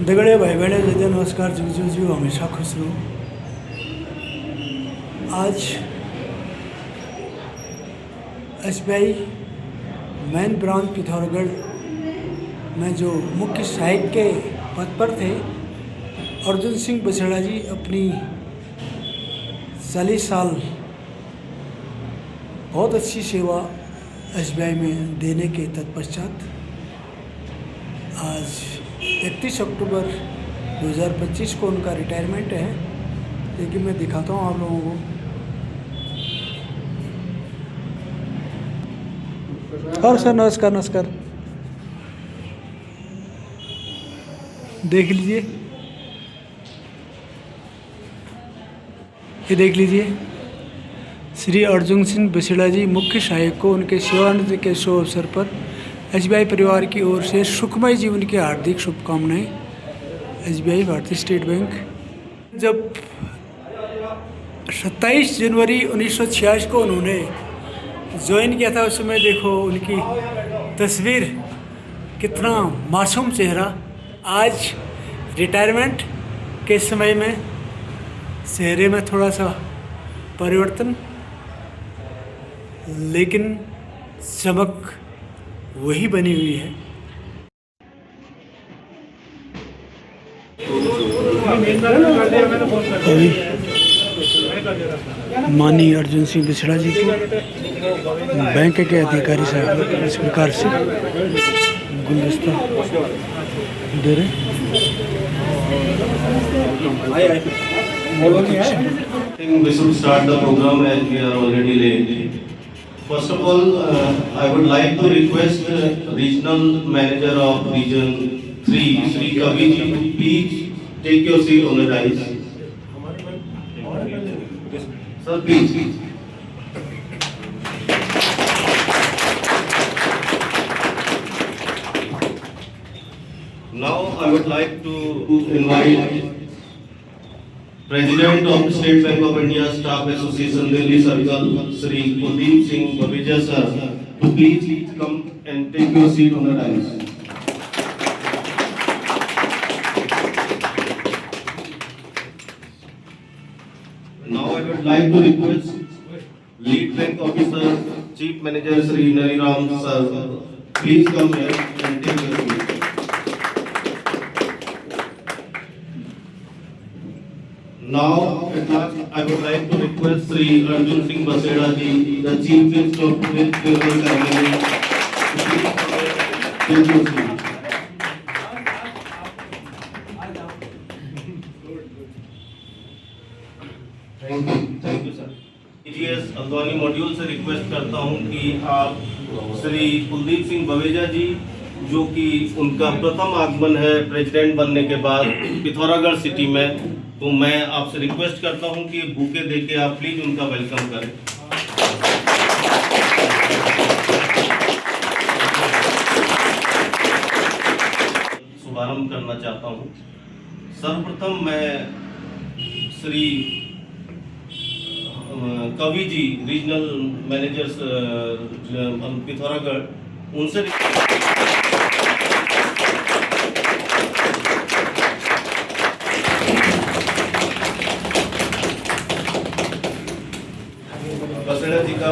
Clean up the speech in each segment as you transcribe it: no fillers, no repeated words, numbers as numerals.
दगड़े भाई बहने जय नमस्कार जी हमेशा खुश रहो। आज SBI मेन ब्रांच पिथौरागढ़ में जो मुख्य सहायक के पद पर थे अर्जुन सिंह बसेड़ा जी अपनी 40 साल बहुत अच्छी सेवा SBI में देने के तत्पश्चात आज 31 अक्टूबर 2025 को उनका रिटायरमेंट है। लेकिन मैं दिखाता हूँ आप लोगों को। और सर नमस्कार नमस्कार, देख लीजिए, ये देख लीजिए। श्री अर्जुन सिंह बसेड़ा जी मुख्य सहायक को उनके सेवानिवृत्ति के शुभ अवसर पर SBI परिवार की ओर से सुखमय जीवन की हार्दिक शुभकामनाएं। SBI भारतीय स्टेट बैंक जब 27 जनवरी 1986 को उन्होंने ज्वाइन किया था, उस समय देखो उनकी तस्वीर, कितना मासूम चेहरा। आज रिटायरमेंट के समय में चेहरे में थोड़ा सा परिवर्तन, लेकिन चमक वही बनी हुई है। माननीय अर्जुन सिंह बसेड़ा जी को बैंक के अधिकारी साहब इस प्रकार से गुलदस्ता दे रहे। We should start the program as we are already late. First of all, I would like to request Regional Manager of Region 3, Sri Kavi ji, to please take your seat on the dais. Sir, please. Now I would like to invite President of State Bank of India Staff Association Delhi Circle, Sri Kuldeep Singh Babeja sir, to please come and take your seat on the dais. Now I would like to request Lead Bank Officer, Chief Manager Sri Nariram sir, please come here and take your seat. Now, at last, I would like to request Sri Arjun Singh Bhaseड़ा ji, the Chief Guest of today's funeral ceremony, to please come and take your seat. Thank you, sir. EGS अगवानी module से request करता हूं कि आप श्री कुलदीप सिंह बवेजा जी, जो कि उनका प्रथम आगमन है प्रेसिडेंट बनने के बाद पिथौरागढ़ सिटी में, तो मैं आपसे रिक्वेस्ट करता हूं कि बुके देके आप प्लीज उनका वेलकम करें। शुभारंभ करना चाहता हूं। सर्वप्रथम मैं श्री कवि जी, रीजनल मैनेजर्स पिथौरागढ़, उनसे बसेड़ा जी का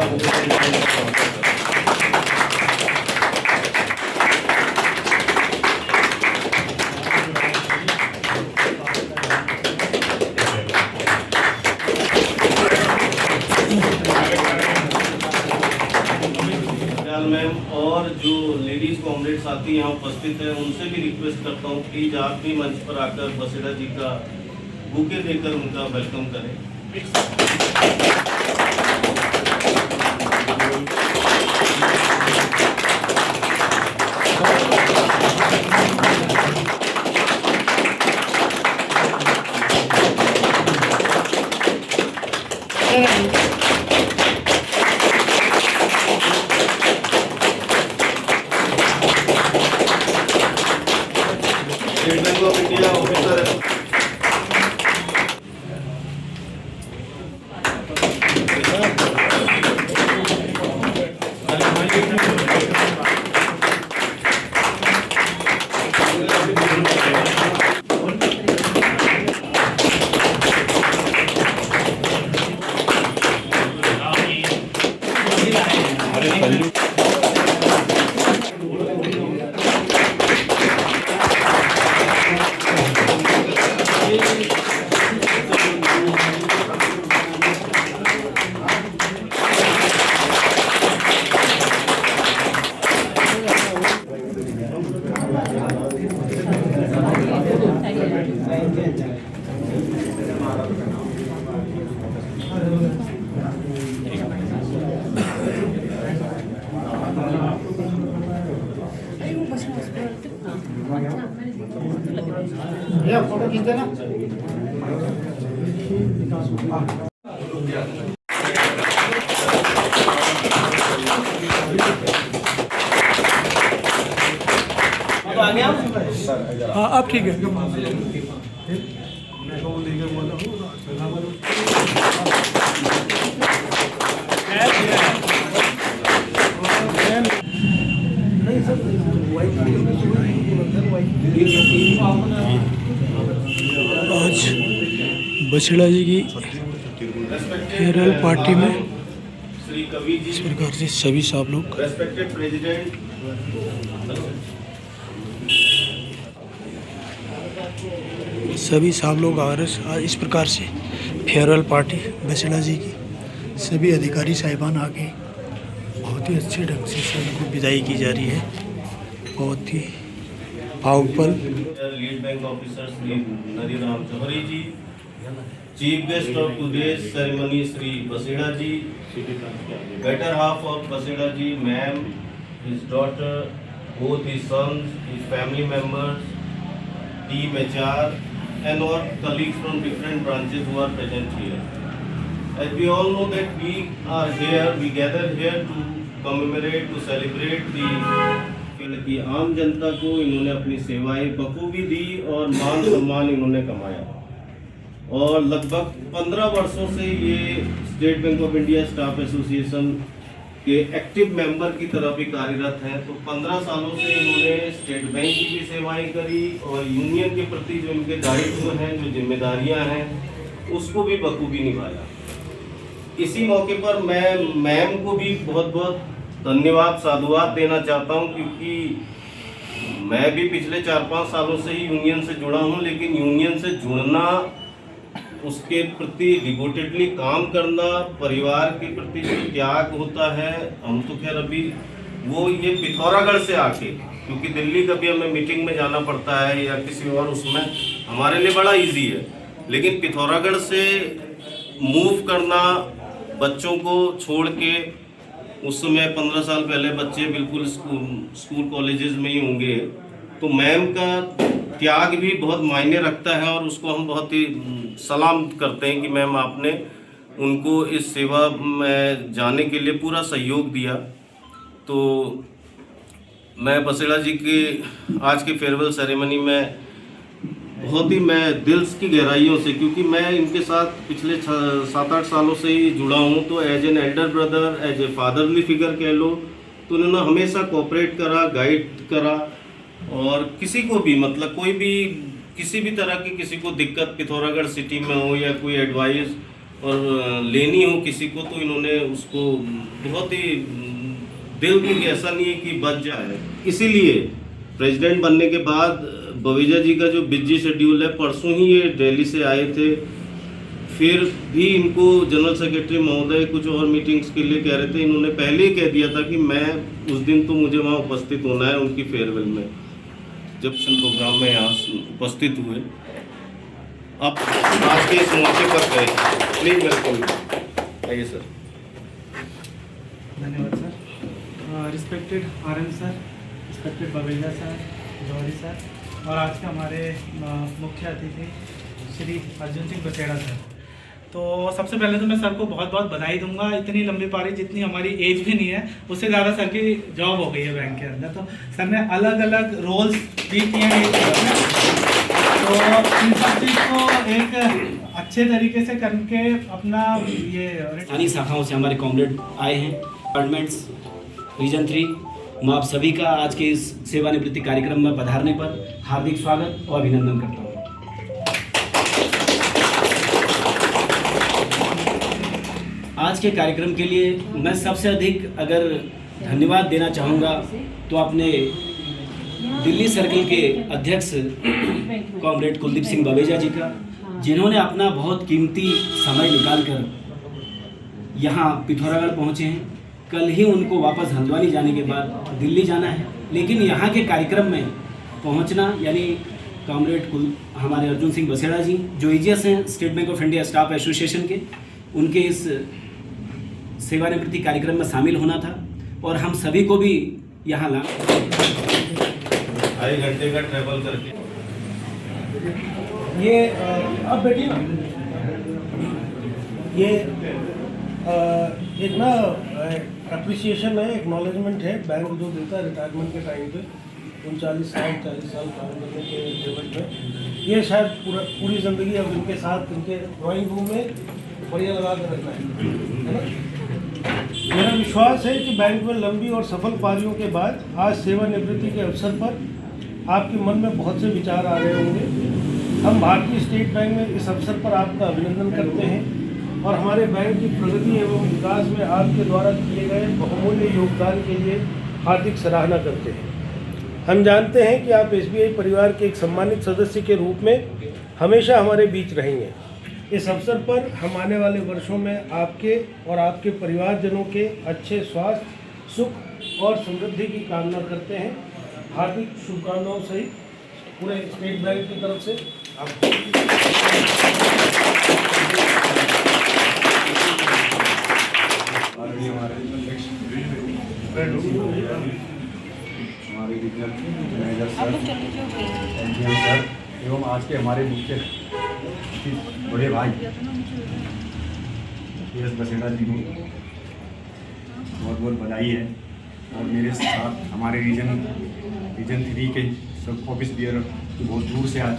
मैम और जो लेडीज कॉमरेड साथी यहाँ उपस्थित हैं, उनसे भी रिक्वेस्ट करता हूँ प्लीज आप भी मंच पर आकर बसेड़ा जी का बुके देकर उनका वेलकम करें। State bank of India officer photo खींचना। हाँ अब ठीक है। आज बछड़ा जी की फेयरवेल पार्टी में श्री कवि जी, इस प्रकार से सभी साहब लोग रेस्पेक्टेड प्रेसिडेंट, आ रहे आज इस प्रकार से फेयरवेल पार्टी बछड़ा जी की सभी अधिकारी साहिबान आके बहुत ही अच्छे ढंग से सबको विदाई की जा रही है। बहुत ही powerful lead bank officer Shri Nariram Jauhari ji, chief guest of today's ceremony Shri Basera ji, better half of Basera ji, ma'am, his daughter, both his sons, his family members, team HR, and all colleagues from different branches who are present here. As we all know that we are here, we gather here to commemorate, to celebrate की आम जनता को इन्होंने अपनी सेवाएं बखूबी दी और मान सम्मान इन्होंने कमाया। और लगभग 15 वर्षों से ये state bank of India staff association के एक्टिव मेंबर की तरह भी कार्यरत हैं। तो 15 सालों से इन्होंने स्टेट बैंक की भी सेवाएं करी और यूनियन के प्रति जो इनके दायित्व हैं, जो जिम्मेदारियां हैं, उसको भी बखूबी निभाया। इसी मौके पर मैं मैम को भी बहुत बहुत धन्यवाद, साधुवाद देना चाहता हूं, क्योंकि मैं भी पिछले 4-5 सालों से ही यूनियन से जुड़ा हूं, लेकिन यूनियन से जुड़ना, उसके प्रति डिवोटेडली काम करना, परिवार के प्रति जो त्याग होता है, हम तो खैर अभी वो ये पिथौरागढ़ से आके, क्योंकि दिल्ली कभी हमें मीटिंग में जाना पड़ता है या किसी और उसमें हमारे लिए बड़ा इजी है, लेकिन पिथौरागढ़ से मूव करना, बच्चों को छोड़ के, उस समय 15 साल पहले बच्चे बिल्कुल स्कूल कॉलेजेस में ही होंगे, तो मैम का त्याग भी बहुत मायने रखता है और उसको हम बहुत ही सलाम करते हैं कि मैम आपने उनको इस सेवा में जाने के लिए पूरा सहयोग दिया। तो मैं बसेड़ा जी के आज के फेयरवेल सेरेमनी में बहुत ही मैं दिल की गहराइयों से, क्योंकि मैं इनके साथ पिछले 7-8 सालों से ही जुड़ा हूँ, तो as an elder brother, as a fatherly figure कह लो, तो उन्होंने हमेशा कोऑपरेट करा, गाइड करा, और किसी को भी मतलब कोई भी किसी भी तरह की किसी को दिक्कत पिथौरागढ़ सिटी में हो या कोई एडवाइस और लेनी हो किसी को, तो इन्होंने उसको बहुत ही दिल की, ऐसा नहीं है कि बच जाए। इसीलिए प्रेसिडेंट बनने के बाद बवेजा जी का जो बिजी शेड्यूल है, परसों ही ये दिल्ली से आए थे, फिर भी इनको जनरल सेक्रेटरी महोदय कुछ और मीटिंग्स के लिए कह रहे थे, इन्होंने पहले ही कह दिया था कि मैं उस दिन तो मुझे वहाँ उपस्थित होना है उनकी फेयरवेल में, जब प्रोग्राम में यहाँ उपस्थित हुए। अब आज के इस मौके पर गए, प्लीज वेलकम। आइए सर। धन्यवाद sir. Respected RM sir, respected Baweja sir, Jauhari sir, और आज के हमारे मुख्य अतिथि श्री अर्जुन सिंह बसेड़ा सर। तो सबसे पहले तो मैं सर को बहुत बहुत बधाई दूंगा। इतनी लंबी पारी, जितनी हमारी एज भी नहीं है, उससे ज़्यादा सर की जॉब हो गई है बैंक के अंदर। तो सर ने अलग अलग रोल्स भी किए हैं, तो इन सब चीज़ को एक अच्छे तरीके से करके अपना ये स्थानीय शाखाओं से हमारे कॉमरेड आए हैं, डिपार्टमेंट्स, रीजन 3, मैं आप सभी का आज के इस सेवानिवृत्ति कार्यक्रम में पधारने पर हार्दिक स्वागत और अभिनंदन करता हूँ। आज के कार्यक्रम के लिए मैं सबसे अधिक अगर धन्यवाद देना चाहूँगा तो अपने दिल्ली सर्कल के अध्यक्ष कॉमरेड कुलदीप सिंह बवेजा जी का, जिन्होंने अपना बहुत कीमती समय निकालकर यहाँ पिथौरागढ़ पहुँचे हैं। कल ही उनको वापस हल्द्वानी जाने के बाद दिल्ली जाना है, लेकिन यहाँ के कार्यक्रम में पहुँचना यानी कॉमरेड हमारे अर्जुन सिंह बसेड़ा जी, जो एजीएस हैं state bank of India staff association के, उनके इस सेवानिवृत्ति कार्यक्रम में शामिल होना था और हम सभी को भी यहाँ ला 2.5 घंटे का ट्रैवल करके ये अब बैठिए ना, ये एक ना अप्रिसिएशन है, एक्नॉलेजमेंट है बैंक जो देता है रिटायरमेंट के टाइम पे 39 साल 40 साल काम करने के एवज में। ये शायद पूरी ज़िंदगी अब इनके साथ इनके ड्राइंग रूम में बढ़िया लगा कर रखना है ना। मेरा विश्वास है कि बैंक में लंबी और सफल पारियों के बाद आज सेवानिवृत्ति के अवसर पर आपके मन में बहुत से विचार आ रहे होंगे। हम भारतीय स्टेट बैंक में इस अवसर पर आपका अभिनंदन करते हैं और हमारे बैंक की प्रगति एवं विकास में आपके द्वारा किए गए बहुमूल्य योगदान के लिए हार्दिक सराहना करते हैं। हम जानते हैं कि आप एसबीआई परिवार के एक सम्मानित सदस्य के रूप में हमेशा हमारे बीच रहेंगे। इस अवसर पर हम आने वाले वर्षों में आपके और आपके परिवारजनों के अच्छे स्वास्थ्य, सुख और समृद्धि की कामना करते हैं। हार्दिक शुभकामनाओं सहित पूरे स्टेट बैंक की तरफ से आपको। हमारे regional manager sir, NGM sir एवं आज के हमारे मुख्य बड़े भाई एस बसेड़ा जी को बहुत बहुत बधाई है। और मेरे साथ हमारे रीजन 3 के सब ऑफिस बियर बहुत दूर से आज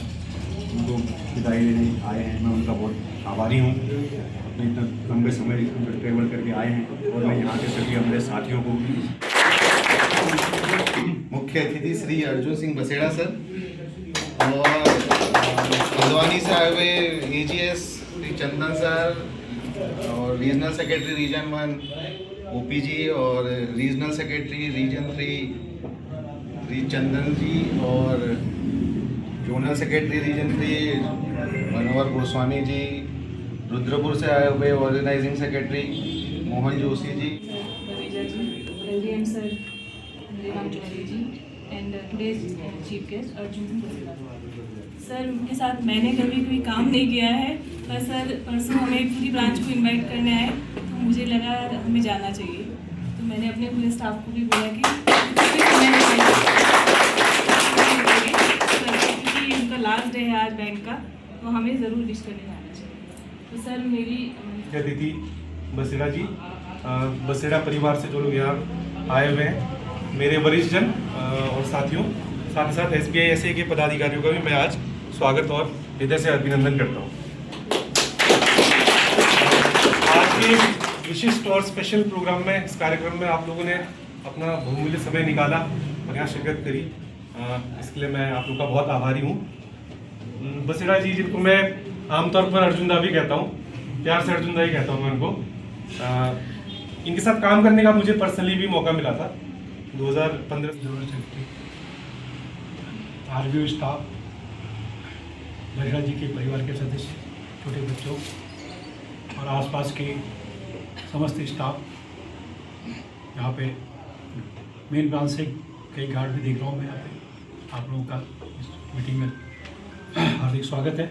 उनको विदाई लेने आए हैं। मैं उनका बहुत आभारी हूँ, अपने इतना लंबे समय ट्रेवल करके आए हैं। और मैं यहाँ के सभी हमारे साथियों को मुख्य अतिथि श्री अर्जुन सिंह बसेड़ा सर और हल्द्वानी से आए हुए एजीएस श्री चंदन सर और रीजनल सेक्रेटरी रीजन 1 ओपीजी और रीजनल सेक्रेटरी रीजन 3 श्री चंदन जी और जोनल सेक्रेटरी रीजन 3 मनोहर गोस्वामी जी, रुद्रपुर से आए हुए organising secretary Mohan Joshi ji, LDM sir, Ram Chowdhury ji, and today's chief guest Arjun Singh Baseda. Sir उनके साथ मैंने कभी कोई काम नहीं किया है, पर सर परसों हमें पूरी ब्रांच को इनवाइट करने आए तो मुझे लगा हमें जाना चाहिए। तो मैंने अपने पूरे स्टाफ को भी बोला कि क्योंकि उनका लास्ट डे है आज बैंक का, तो हमें ज़रूर विश करने जाना चाहिए। तो सर मेरी अतिथि बसेड़ा जी, बसेड़ा परिवार से जो लोग यहाँ आए हुए हैं, मेरे वरिष्ठ जन और साथियों, साथ ही साथ एसबीआई ऐसे के पदाधिकारियों का भी मैं आज स्वागत और हृदय से अभिनंदन करता हूँ। आज के विशिष्ट और स्पेशल प्रोग्राम में, इस कार्यक्रम में आप लोगों ने अपना बहुमूल्य समय निकाला और यहाँ शिरकत करी, इसके लिए मैं आप लोगों का बहुत आभारी हूँ। बसेड़ा जी, जिनको मैं आमतौर पर अर्जुन दा भी कहता हूँ, प्यार से अर्जुन दा ही कहता हूँ मैं उनको, इनके साथ काम करने का मुझे पर्सनली भी मौका मिला था 2015। आरबीओ स्टाफ, बसेड़ा जी के परिवार के सदस्य, छोटे बच्चों और आसपास के समस्त स्टाफ, यहाँ पे मेन ब्रांच से कई गार्ड भी देख रहा हूँ मैं यहाँ पे। आप लोगों का इस मीटिंग में हार्दिक स्वागत है।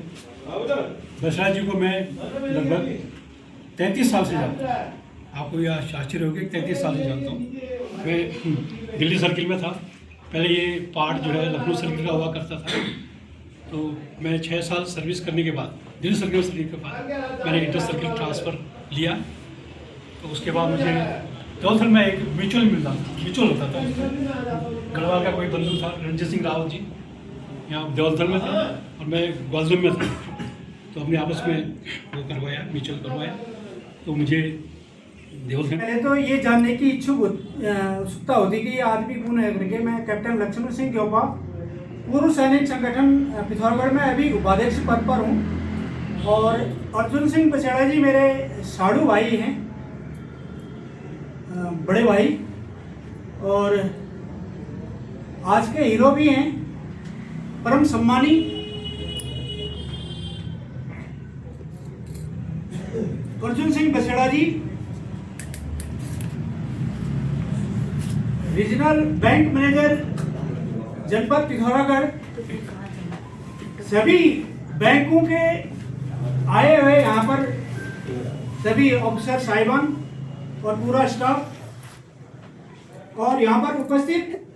बसेड़ा जी को मैं लगभग 33 साल से जानता हूँ। आपको यह आश्चर्य होगा कि 33 साल से जानता हूँ। मैं दिल्ली सर्किल में था, पहले ये पार्ट जो है लखनऊ सर्किल का हुआ करता था। तो मैं 6 साल सर्विस करने के बाद दिल्ली सर्किल के बाद मैंने इंटर सर्किल ट्रांसफ़र लिया। तो उसके बाद मुझे देवलथल में एक म्यूचुअल होता था। गढ़वाल का कोई बंधु था, रणजीत सिंह रावत जी, यहाँ देवलथल में था और मैं ग्वालियर में था। तो हमने आपस में वो करवाया, म्यूचुअल करवाया। तो मुझे देवलथल पहले तो ये जानने की उत्सुकता होती कि ये आदमी कौन है करके। मैं कैप्टन लक्ष्मण सिंह ग्योपा, पूर्व सैनिक संगठन पिथौरागढ़ में अभी उपाध्यक्ष पद पर हूँ। और अर्जुन सिंह बसेड़ा जी मेरे साड़ू भाई हैं, बड़े भाई, और आज के हीरो भी हैं, परम सम्मानी अर्जुन सिंह बसेड़ा जी रीजनल बैंक मैनेजर जनपद पिथौरागढ़ सभी बैंकों के आए हुए यहाँ पर सभी ऑफिसर साहिबान और पूरा स्टाफ और यहाँ पर उपस्थित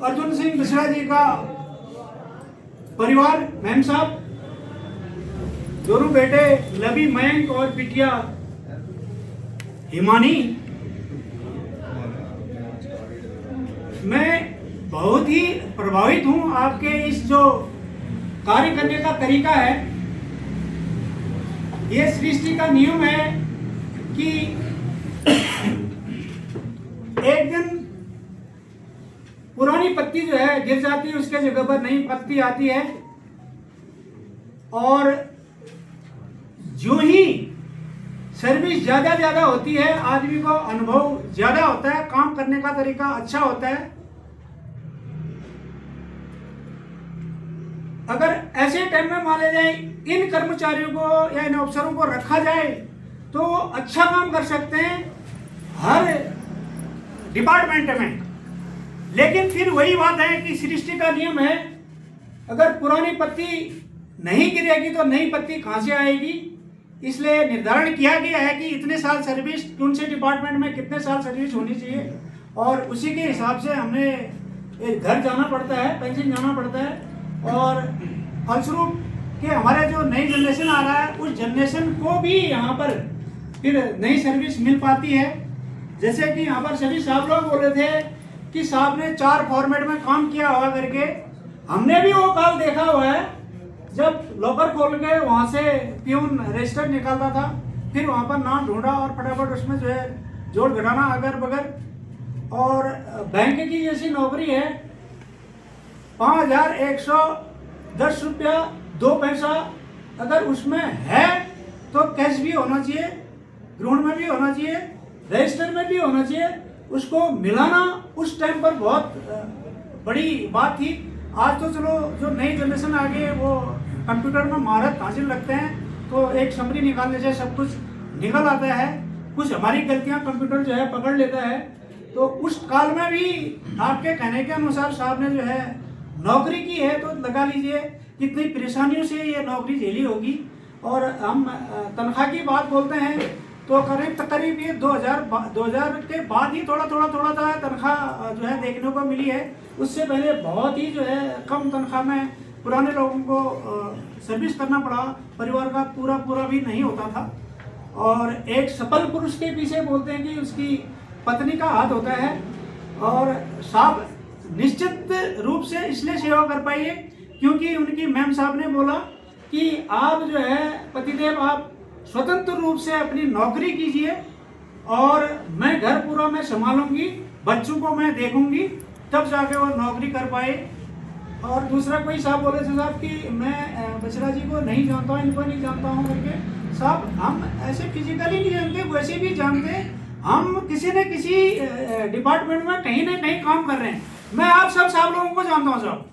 अर्जुन सिंह मिश्रा जी का परिवार, मैम साहब, दोनों बेटे लवी मयंक और बिटिया हिमानी। मैं बहुत ही प्रभावित हूँ आपके इस जो कार्य करने का तरीका है। ये सृष्टि का नियम है कि एक दिन पुरानी पत्ती जो है गिर जाती है, उसके जगह पर नई पत्ती आती है, और जो ही सर्विस ज्यादा होती है, आदमी को अनुभव ज्यादा होता है, काम करने का तरीका अच्छा होता है। अगर ऐसे टाइम में मान ले जाए इन कर्मचारियों को या इन अफसरों को रखा जाए तो अच्छा काम कर सकते हैं हर डिपार्टमेंट में। लेकिन फिर वही बात है कि सृष्टि का नियम है, अगर पुरानी पत्ती नहीं गिरेगी तो नई पत्ती कहाँ से आएगी। इसलिए निर्धारण किया गया है कि इतने साल सर्विस, कौन से डिपार्टमेंट में कितने साल सर्विस होनी चाहिए, और उसी के हिसाब से हमने घर जाना पड़ता है, पेंशन जाना पड़ता है। और फलस्वरूप कि हमारे जो नई जनरेशन आ रहा है, उस जनरेशन को भी यहाँ पर फिर नई सर्विस मिल पाती है। जैसे कि यहाँ पर सभी साहब लोग बोले थे कि साहब ने 4 फॉर्मेट में काम किया हुआ करके, हमने भी वो काल देखा हुआ है जब लॉकर खोल के वहाँ से प्यून रजिस्टर निकालता था, फिर वहाँ पर नाम ढूंढा और फटाफट उसमें जो है जोड़ घटाना अगर बगर। और बैंक की जैसी नौकरी है, 5110 रुपया 2 पैसा अगर उसमें है तो कैश भी होना चाहिए, ग्राउंड में भी होना चाहिए, रजिस्टर में भी होना चाहिए। उसको मिलाना उस टाइम पर बहुत बड़ी बात थी। आज तो चलो जो नई जनरेशन आ गई वो कंप्यूटर में महारत हासिल रखते हैं, तो एक समरी निकालने से सब कुछ निकल आता है। कुछ हमारी गलतियां कंप्यूटर जो है पकड़ लेता है। तो उस काल में भी आपके कहने के अनुसार साहब ने जो है नौकरी की है, तो लगा लीजिए कितनी परेशानियों से ये नौकरी झेली होगी। और हम तनख्वाह की बात बोलते हैं तो करीब ये 2000 के बाद ही थोड़ा तनख्वाह जो है देखने को मिली है। उससे पहले बहुत ही जो है कम तनख्वाह में पुराने लोगों को सर्विस करना पड़ा, परिवार का पूरा भी नहीं होता था। और एक सफल पुरुष के पीछे बोलते हैं कि उसकी पत्नी का हाथ होता है। और साहब निश्चित रूप से इसलिए सेवा कर पाइए क्योंकि उनकी मैम साहब ने बोला कि आप जो है पतिदेव, आप स्वतंत्र रूप से अपनी नौकरी कीजिए और मैं घर पूरा मैं संभालूंगी, बच्चों को मैं देखूंगी, तब जाके वो नौकरी कर पाए। और दूसरा कोई साहब बोले थे साहब कि मैं बछड़ा जी को नहीं जानता हूँ, इनको नहीं जानता हूँ करके। साहब हम ऐसे फिजिकली नहीं जानते, वैसे भी जानते, हम किसी न किसी डिपार्टमेंट में कहीं ना कहीं काम कर रहे हैं। मैं आप सब साहब लोगों को जानता हूँ साहब।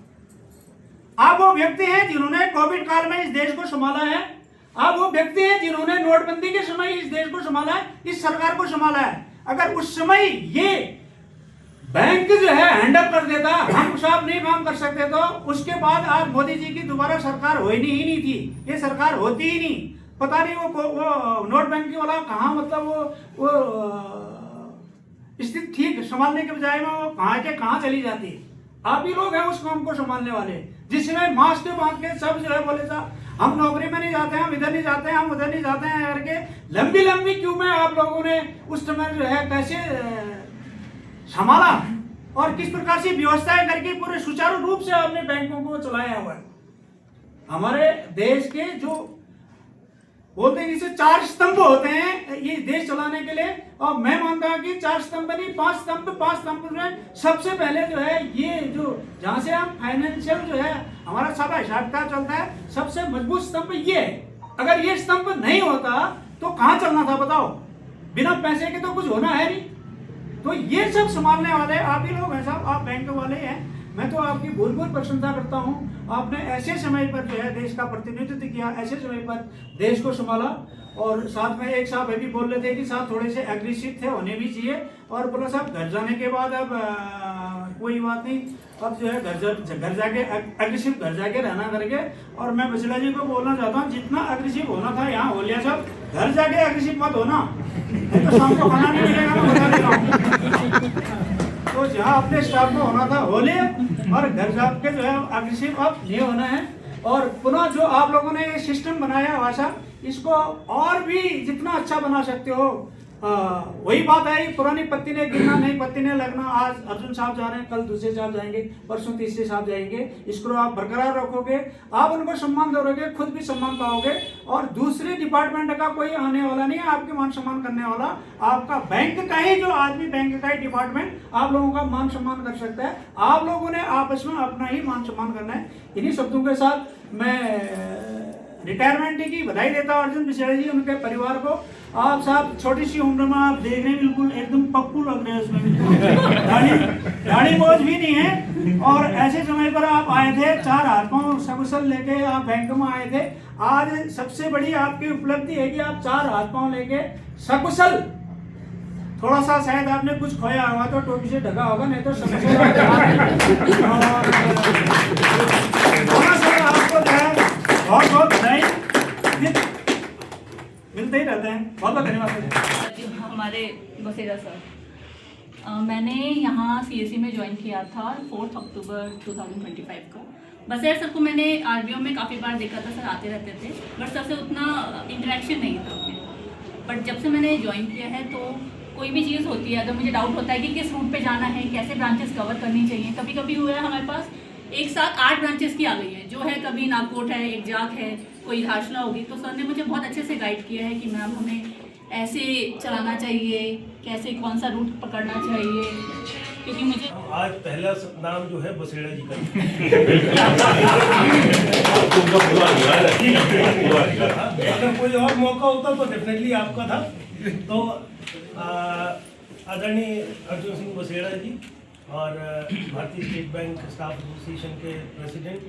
आप वो व्यक्ति हैं जिन्होंने कोविड काल में इस देश को संभाला है। आप वो व्यक्ति हैं जिन्होंने नोटबंदी के समय इस देश को संभाला है, इस सरकार को संभाला है। अगर उस समय ये बैंक जो है हैंडअप कर देता, हम साहब नहीं काम कर सकते, तो उसके बाद आज मोदी जी की दोबारा सरकार होनी ही नहीं थी, ये सरकार होती ही नहीं। पता नहीं वो नोटबंदी वाला कहाँ, मतलब वो स्थिति ठीक संभालने के बजाय में वो कहाँ के कहाँ चली जाती। आप ही लोग हैं उस काम को संभालने वाले, जिसमें मास्क बांध के सब जो है बोले था हम नौकरी में नहीं जाते हैं, हम इधर नहीं जाते हैं, हम उधर नहीं जाते हैं करके लंबी क्यों में आप लोगों ने उस समय जो है कैसे संभाला और किस प्रकार से व्यवस्थाएं करके पूरे सुचारू रूप से आपने बैंकों को चलाया हुआ है। हमारे देश के जो बोलते हैं जिसे 4 स्तंभ होते हैं ये देश चलाने के लिए, और मैं मानता हूं कि 4 स्तंभ नहीं 5 स्तंभ में सबसे पहले जो है ये जो जहां से हम फाइनेंशियल जो है हमारा सारा हिसाब किताब चलता है, सबसे मजबूत स्तंभ ये है। अगर ये स्तंभ नहीं होता तो कहां चलना था बताओ, बिना पैसे के तो कुछ होना है नहीं। तो ये सब संभालने वाले आप ही लोग हैं साहब, आप बैंक वाले हैं। मैं तो आपकी भूल प्रशंसा करता हूँ। आपने ऐसे समय पर जो है देश का प्रतिनिधित्व किया, ऐसे समय पर देश को संभाला। और साथ में एक साहब भी बोल रहे थे कि साहब थोड़े से एग्रेसिव थे, होने भी चाहिए। और बोला साहब घर जाने के बाद अब कोई बात नहीं, अब जो है घर जाके अग्रेसिव घर जाके रहना करके। और मैं बछड़ा जी को बोलना चाहता हूँ, जितना अग्रेसिव होना था यहाँ हो लिया सब, घर जाके अग्रेसिव मत होना, नहीं तो शाम को खाना नहीं मिलेगा, मैं बता दे रहा हूँ। तो जहाँ अपने स्टाफ में होना था हो लिया, और घर जाके जो है अग्रेसिव अब नहीं होना है। और पुनः जो आप लोगों ने ये सिस्टम बनाया भाषा, इसको और भी जितना अच्छा बना सकते हो। वही बात आई, पुरानी पत्ती ने गिरना, नई पत्ती ने लगना। आज अर्जुन साहब जा रहे हैं, कल दूसरे साहब जाएंगे, परसों तीसरे साहब जाएंगे। इसको आप बरकरार रखोगे, आप उनको सम्मान दोगे, खुद भी सम्मान पाओगे, और दूसरे डिपार्टमेंट का कोई आने वाला नहीं है आपके मान सम्मान करने वाला। आपका बैंक का ही जो आदमी, बैंक का ही डिपार्टमेंट आप लोगों का मान सम्मान कर सकता है। आप लोगों ने आपस में अपना ही मान सम्मान करना है। इन्हीं शब्दों के साथ मैं रिटायरमेंट की बधाई देता हूँ अर्जुन बसेड़ा जी, उनके परिवार को। आप साहब छोटी सी उम्र में आप देख रहे हैं, बिल्कुल एकदम पप्पू लग रहे हैं, उसमें दाढ़ी बोझ भी नहीं है। और ऐसे समय पर आप आए थे, 4 हाथ पांव सकुशल लेके आप बैंक में आए थे। आज सबसे बड़ी आपकी उपलब्धि है कि आप 4 हाथ पांव लेके सकुशल, थोड़ा सा शायद आपने कुछ खोया होगा तो टोपी से ढका होगा, नहीं तो सकुशल आपको जो है बहुत बहुत बधाई, मिलते ही रहते हैं। बहुत बहुत धन्यवाद। हमारे बसेड़ा सर, मैंने यहाँ CSE में ज्वाइन किया था 4 अक्टूबर 2025 को। बसेड़ा सर को मैंने RBO में काफ़ी बार देखा था, सर आते रहते थे, बट सर से उतना इंटरेक्शन नहीं था उसमें। बट जब से मैंने ज्वाइन किया है तो कोई भी चीज़ होती है, अगर मुझे डाउट होता है कि किस रूट पे जाना है, कैसे ब्रांचेस कवर करनी चाहिए। कभी कभी हुआ है हमारे पास एक साथ 8 ब्रांचेस की आ गई है, जो है कभी नागकोट है, एक जाक है, कोई धारचला होगी। तो सर ने मुझे बहुत अच्छे से गाइड किया है कि मैम हमें ऐसे चलाना चाहिए, कैसे कौन सा रूट पकड़ना चाहिए, क्योंकि मुझे आज पहला नाम जो है बसेड़ा जी का। अगर कोई और मौका होता तो डेफिनेटली आपका था। तो आदरणीय अर्जुन सिंह बसेड़ा जी और भारतीय स्टेट बैंक स्टाफ एसोसिएशन के प्रेसिडेंट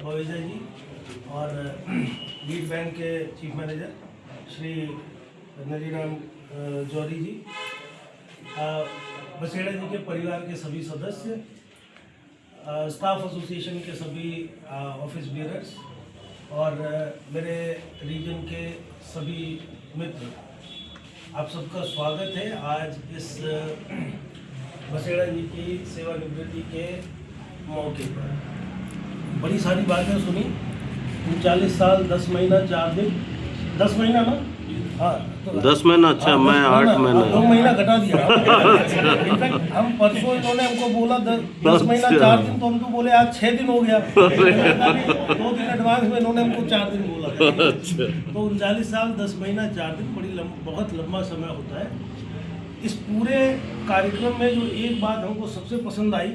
बवेजा जी और लीड बैंक के चीफ मैनेजर श्री नरीराम जौहरी जी, बसेड़ा जी के परिवार के सभी सदस्य, स्टाफ एसोसिएशन के सभी ऑफिस बियरर्स और मेरे रीजन के सभी मित्र, आप सबका स्वागत है आज इस बसेड़ा जी की सेवानिवृत्ति के मौके पर। बड़ी सारी बातें सुनी, 39 साल 10 महीना 4 दिन, 10 महीना ना, हाँ तो 10 महीना, अच्छा मैं 8 महीना 2 महीना घटा दिया। इनफैक्ट हम परसों इन्होंने हमको बोला 10 महीना 4 दिन, तो हम तो बोले आज 6 दिन हो गया। 2 दिन एडवांस में इन्होंने हमको 4 दिन बोला। तो 39 साल 10 महीना 4 दिन बहुत लंबा समय होता है। इस पूरे कार्यक्रम में जो एक बात हमको सबसे पसंद आई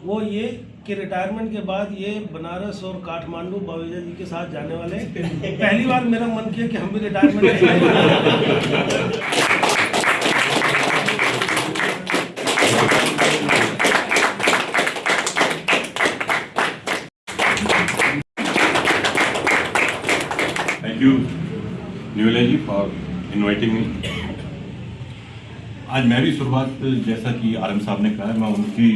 वो ये कि रिटायरमेंट के बाद ये बनारस और काठमांडू बवेजा जी के साथ जाने वाले हैं। पहली बार मेरा मन किया कि हम भी retirement thank you Nyula ji for inviting me. आज मैं भी शुरुआत, जैसा कि RM साहब ने कहा, मैं उनकी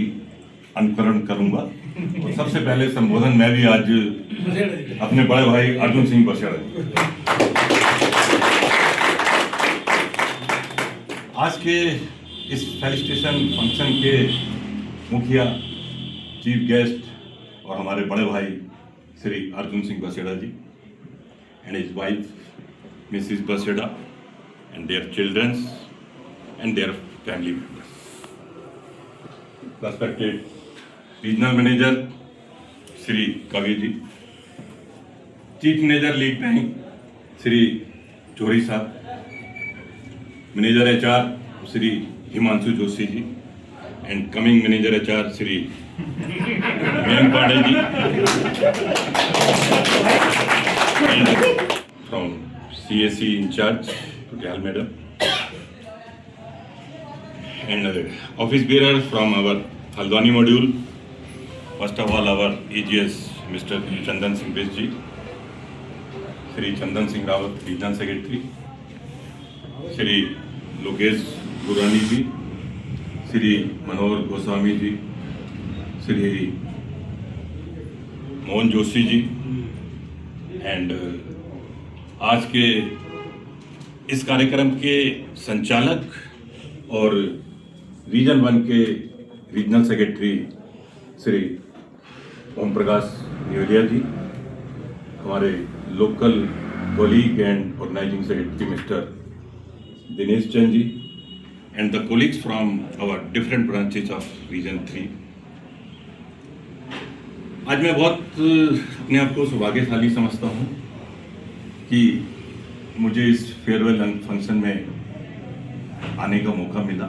अनुकरण करूंगा और सबसे पहले संबोधन मैं भी आज अपने बड़े भाई अर्जुन सिंह बसेड़ा जी। आज के इस फेलिसिटेशन फंक्शन के मुखिया, चीफ गेस्ट और हमारे बड़े भाई श्री अर्जुन सिंह बसेड़ा जी and his wife Mrs. Baseda and their children and their family members. Respected Regional Manager Shri Kavi ji, Chief Manager Lead Bank Shri Chori Sahab, Manager HR Shri Himanshu Joshi ji, and coming Manager HR Shri Mayank Pandey ji, and from CSE in charge Dayal Madam, and office bearer from our Haldwani module. First of all, our AGS Mr. Chandan Singh Bes ji, Shri Chandan Singh Rawat, Regional Secretary, Shri Lokesh Gurani ji, Shri Manohar Goswami ji, Shri Mohan Joshi ji and आज के इस कार्यक्रम के संचालक और region 1 के regional secretary Shri Om Prakash Niyodia ji, हमारे local colleague and organising secretary mister Dinesh Chand ji and the colleagues from our different branches of region 3। आज मैं बहुत अपने आप को सौभाग्यशाली समझता हूँ कि मुझे इस फेयरवेल फंक्शन में आने का मौका मिला।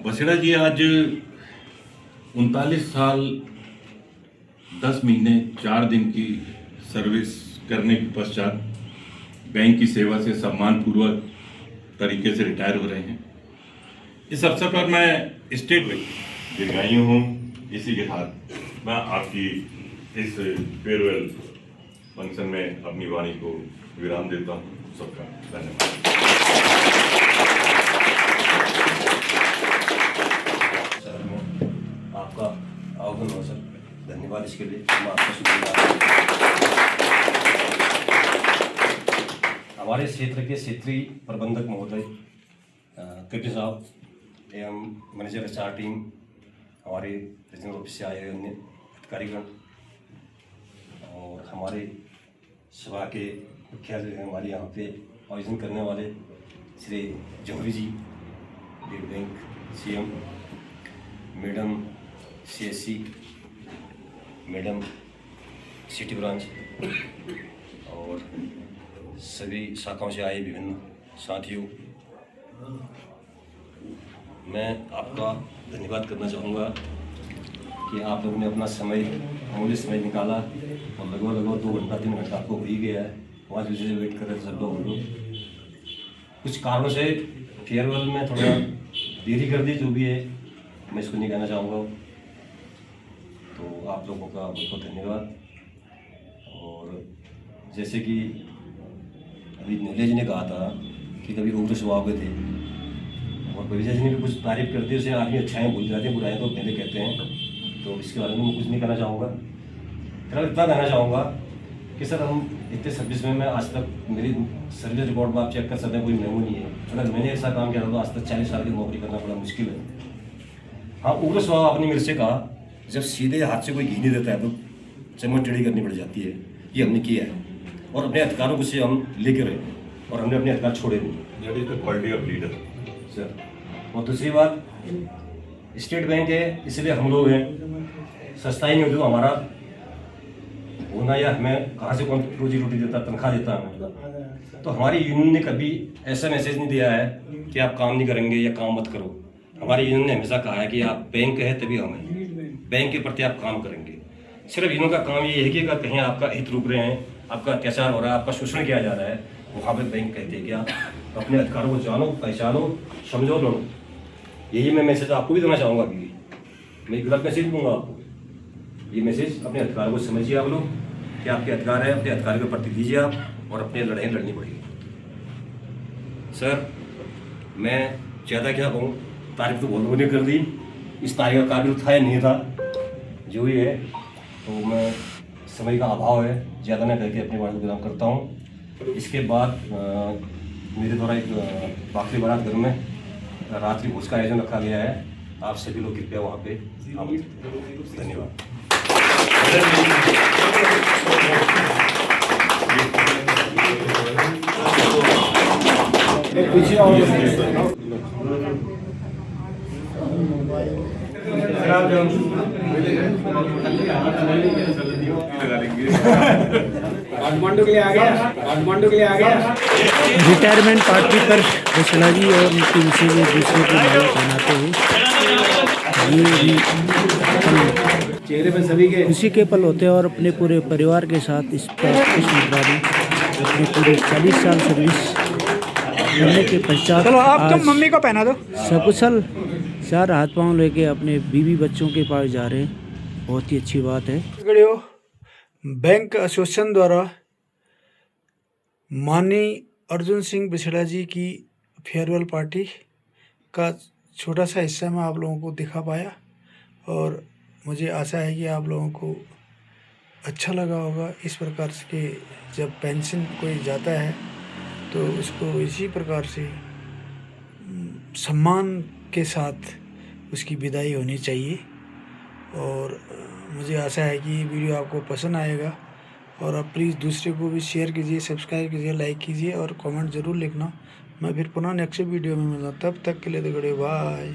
बसेड़ा जी आज 39 साल 10 महीने 4 दिन की सर्विस करने के पश्चात बैंक की सेवा से सम्मानपूर्वक तरीके से रिटायर हो रहे हैं। इस अवसर पर मैं स्टेट में दीर्घायु हूँ। इसी के साथ मैं आपकी इस फेयरवेल फंक्शन में अपनी वाणी को विराम देता हूँ। सबका धन्यवाद। आपका आह्वान हो सर, धन्यवाद इसके लिए, मैं आपका शुक्रिया। हमारे क्षेत्र के क्षेत्रीय प्रबंधक महोदय कैप्टन साहब एवं मैनेजर HR टीम, हमारे रीजनल ऑफिस से आए हुए अन्य अधिकारीगण और हमारे सभा के मुखिया जो है हमारे यहाँ पे आयोजन करने वाले Shri Jauhari ji, state bank CM, madam CSC, madam city branch और सभी शाखाओं से आए विभिन्न साथियों, मैं आपका धन्यवाद करना चाहूँगा कि आप लोगों ने अपना समय, अमूल्य समय निकाला और लगभग 2 घंटा 3 घंटा आपको हो ही गया है। 5 बजे से वेट कर रहे थे सब लोग। कुछ कारणों से फेयरवेल में थोड़ा देरी कर दी, जो भी है मैं इसको नहीं कहना चाहूँगा। तो आप लोगों का बहुत बहुत धन्यवाद। और जैसे कि अभी नीले जी ने कहा था कि कभी उग्र स्वभाव के थे और बविजा जी ने भी कुछ तारीफ करते उसे आदमी अच्छाएँ भूल जाते हैं, बुराएँ तो पहले कहते हैं। तो इसके बारे में मैं कुछ नहीं कहना चाहूँगा। फिर इतना कहना चाहूँगा कि सर हम इतने सर्विस में, मैं आज तक मेरी सर्विस रिकॉर्ड में आप चेक कर सकते हैं, कोई मेमो नहीं है। अगर मैंने ऐसा काम किया था तो आज तक 40 साल की नौकरी करना बड़ा मुश्किल है। हाँ, उग्र स्वभाव आपने मेरे से कहा, जब सीधे हाथ से कोई घी नहीं देता है तो चम्मच टेढ़ी करनी पड़ जाती है। ये हमने किया है और अपने अधिकारों को से हम लेकर रहे और हमने अपने अधिकार छोड़े नहीं। That is the quality of leader sir. और दूसरी बात, स्टेट बैंक है इसलिए हम लोग हैं, सस्ता ही नहीं होती तो हमारा होना या हमें कहाँ से कौन रोजी रोटी देता, तनख्वाह देता हमें। तो हमारी यूनियन ने कभी ऐसा मैसेज नहीं दिया है कि आप काम नहीं करेंगे या काम मत करो। हमारी यूनियन ने हमेशा कहा है कि आप बैंक है तभी हम हैं, बैंक के प्रति आप काम करेंगे। सिर्फ यूनियन का काम ये है कि अगर कहीं आपका हित रुक रहे हैं, आपका अत्याचार हो रहा है, आपका शोषण किया जा रहा है, वहाँ पर बैंक कहते हैं कि आप अपने अधिकारों को जानो, पहचानो, समझो, लड़ो। यही मैं मैसेज आपको भी देना चाहूँगा। अभी मैं गलत मैसेज दूंगा आपको। ये मैसेज अपने अधिकारों को समझिए आप लोग कि आपके अधिकार है, अपने अधिकार के प्रति दीजिए आप और अपने लड़ाई लड़नी पड़ेगी। सर, मैं ज़्यादा क्या कहूँ, तारीफ तो बहुत लोगों ने कर दी। इस तारीफ का काबिल था या नहीं था, जो भी है, तो मैं समय का अभाव है, ज़्यादा ना करके अपने बारे में विराम करता हूँ। इसके बाद मेरे द्वारा एक बाखरी बारात घर में रात्रि भोज का आयोजन रखा गया है। आप सभी लोग कृपया वहाँ पे आमंत्रित। धन्यवाद। रिटायरमेंट पार्टी पर बसेड़ा जी और उनके विषय में दूसरे को माला पहनाते हुए ये चेहरे पर सभी के खुशी के पल होते हैं और अपने पूरे परिवार के साथ इस पर खुश नजरानी अपने पूरे 40 साल सर्विस करने के पश्चात चलो आप तो मम्मी को पहना दो सकुशल 4 हाथ पांव लेके अपने बीवी बच्चों के पास जा रहे हैं। बहुत ही अच्छी बात है। बैंक एसोसिएशन द्वारा माननीय अर्जुन सिंह बसेड़ा जी की फेयरवेल पार्टी का छोटा सा हिस्सा मैं आप लोगों को दिखा पाया। और मुझे आशा है कि आप लोगों को अच्छा लगा होगा। इस प्रकार से कि जब पेंशन कोई जाता है तो उसको इसी प्रकार से सम्मान के साथ उसकी विदाई होनी चाहिए। और मुझे आशा है कि ये वीडियो आपको पसंद आएगा और आप प्लीज़ दूसरे को भी शेयर कीजिए, सब्सक्राइब कीजिए, लाइक कीजिए और कमेंट ज़रूर लिखना। मैं फिर पुनः नेक्स्ट वीडियो में मिलूँगा, तब तक के लिए बाय।